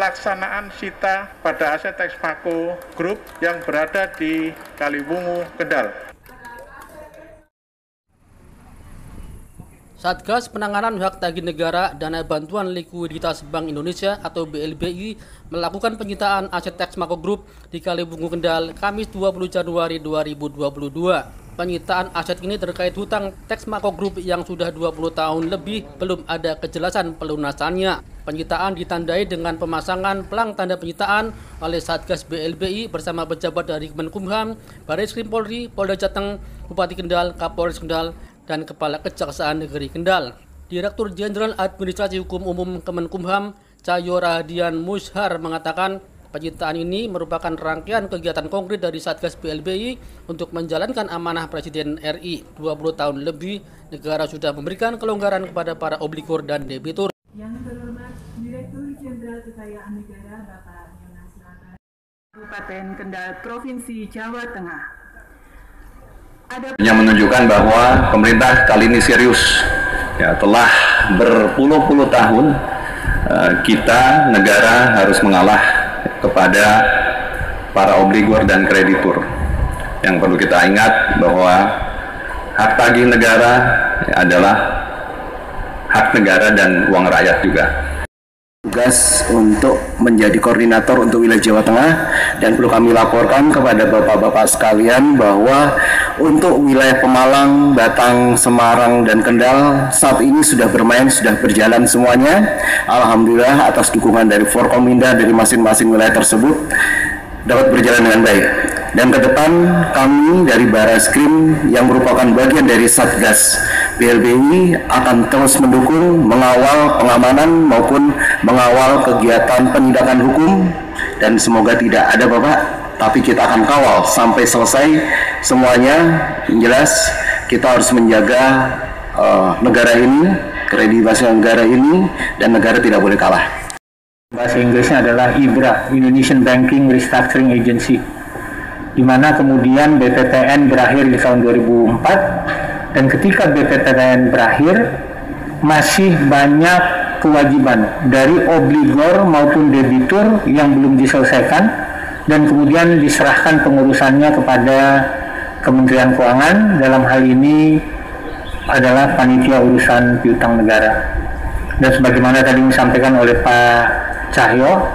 pelaksanaan sita pada aset Texmaco Group yang berada di Kaliwungu, Kendal. Satgas Penanganan Hak Tagih Negara Dana Bantuan Likuiditas Bank Indonesia atau BLBI melakukan penyitaan aset Texmaco Group di Kaliwungu, Kendal, Kamis 20 Januari 2022. Penyitaan aset ini terkait hutang Texmaco Group yang sudah 20 tahun lebih belum ada kejelasan pelunasannya. Penyitaan ditandai dengan pemasangan pelang tanda penyitaan oleh Satgas BLBI bersama pejabat dari Kemenkumham, Barreskrim Polri, Polda Jateng, Bupati Kendal, Kapolres Kendal, dan Kepala Kejaksaan Negeri Kendal. Direktur Jenderal Administrasi Hukum Umum Kemenkumham, Cahyo Rahadian Mushar mengatakan penyitaan ini merupakan rangkaian kegiatan konkret dari Satgas BLBI untuk menjalankan amanah Presiden RI. 20 tahun lebih, negara sudah memberikan kelonggaran kepada para obligor dan debitur. Yang terhormat Direktur Jenderal Kekayaan Negara Bapak Yonas Raka, Kabupaten Kendal, Provinsi Jawa Tengah. Yang menunjukkan bahwa pemerintah kali ini serius, telah berpuluh-puluh tahun kita negara harus mengalah kepada para obligor dan kreditur. Yang perlu kita ingat bahwa hak tagih negara adalah hak negara dan uang rakyat juga. Tugas untuk menjadi koordinator untuk wilayah Jawa Tengah, dan perlu kami laporkan kepada bapak-bapak sekalian bahwa untuk wilayah Pemalang, Batang, Semarang, dan Kendal saat ini sudah berjalan semuanya. Alhamdulillah atas dukungan dari Forkominda dari masing-masing wilayah tersebut dapat berjalan dengan baik. Dan ke depan kami dari Barreskrim yang merupakan bagian dari Satgas BLBI akan terus mendukung, mengawal pengamanan maupun mengawal kegiatan penindakan hukum, dan semoga tidak ada Bapak, tapi kita akan kawal sampai selesai semuanya. Yang jelas kita harus menjaga negara ini, kredibilitas negara ini, dan negara tidak boleh kalah. Bahasa Inggrisnya adalah IBRA, Indonesian Banking Restructuring Agency, di mana kemudian BPPN berakhir di tahun 2004, dan ketika BPPN berakhir masih banyak kewajiban dari obligor maupun debitur yang belum diselesaikan, dan kemudian diserahkan pengurusannya kepada Kementerian Keuangan. Dalam hal ini adalah Panitia Urusan Piutang Negara. Dan sebagaimana tadi disampaikan oleh Pak Cahyo,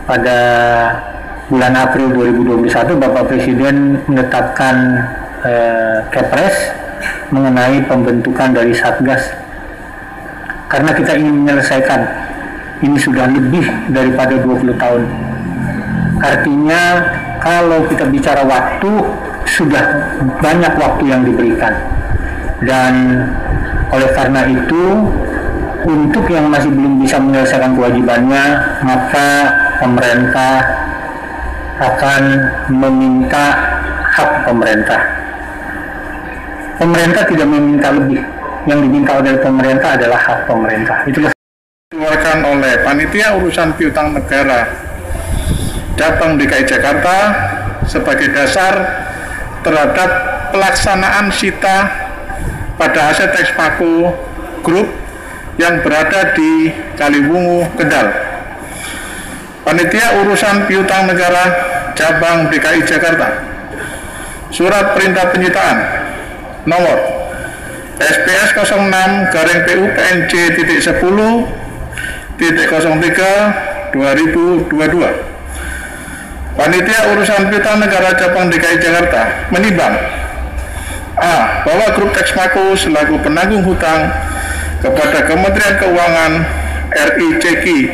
pada bulan April 2021 Bapak Presiden menetapkan Kepres mengenai pembentukan dari Satgas, karena kita ingin menyelesaikan ini sudah lebih daripada 20 tahun. Artinya kalau kita bicara waktu, sudah banyak waktu yang diberikan, dan oleh karena itu untuk yang masih belum bisa menyelesaikan kewajibannya, maka pemerintah akan meminta hak pemerintah. Pemerintah tidak meminta lebih, yang diminta oleh pemerintah adalah hak pemerintah. Itulah Dikeluarkan oleh Panitia Urusan Piutang Negara Cabang DKI Jakarta sebagai dasar terhadap pelaksanaan sita pada aset Texmaco Group yang berada di Kaliwungu, Kendal. Panitia Urusan Piutang Negara Cabang DKI Jakarta, Surat Perintah Penyitaan nomor SPS 06-PU-10-03-2022. Panitia Urusan Piutang Negara Cabang DKI Jakarta menimbang A. Bahwa Grup Texmaco selaku penanggung hutang kepada Kementerian Keuangan RI CEKI,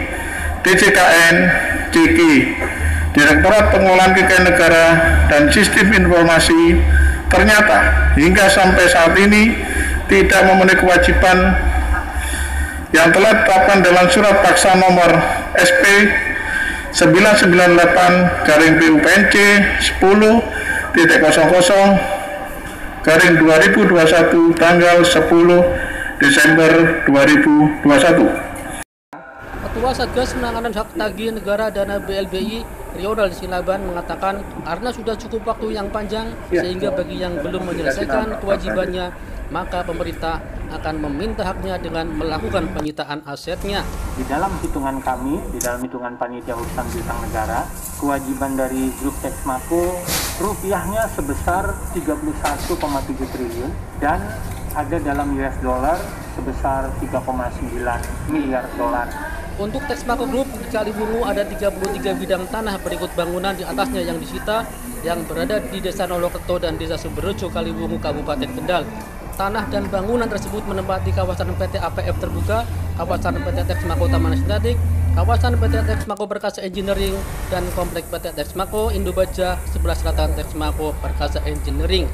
DJKN CEKI, Direktorat Pengelolaan Kekayaan Negara dan Sistem Informasi ternyata hingga sampai saat ini tidak memenuhi kewajiban yang telah ditetapkan dalam surat paksa nomor SP 998/PUPNC 10.00/2021 tanggal 10 Desember 2021. Ketua Satgas Penanganan Hak Tagih Negara Dana BLBI, Rionald Silaban mengatakan karena sudah cukup waktu yang panjang sehingga bagi yang belum menyelesaikan kewajibannya, maka pemerintah akan meminta haknya dengan melakukan penyitaan asetnya. Di dalam hitungan kami, di dalam hitungan panitia urusan piutang negara, kewajiban dari grup Texmaco rupiahnya sebesar 31,7 triliun dan ada dalam US dollar sebesar 3,9 miliar dolar. Untuk Texmaco Group di Kalibungu ada 33 bidang tanah berikut bangunan di atasnya yang disita yang berada di Desa Nolokerto dan Desa Sumberrejo, Kalibungu, Kabupaten Kendal. Tanah dan bangunan tersebut menempati kawasan PT APF Terbuka, kawasan PT Texmaco Taman Sintetik, kawasan PT Texmaco Perkasa Engineering, dan komplek PT Texmaco Indobaja sebelah selatan Texmaco Perkasa Engineering.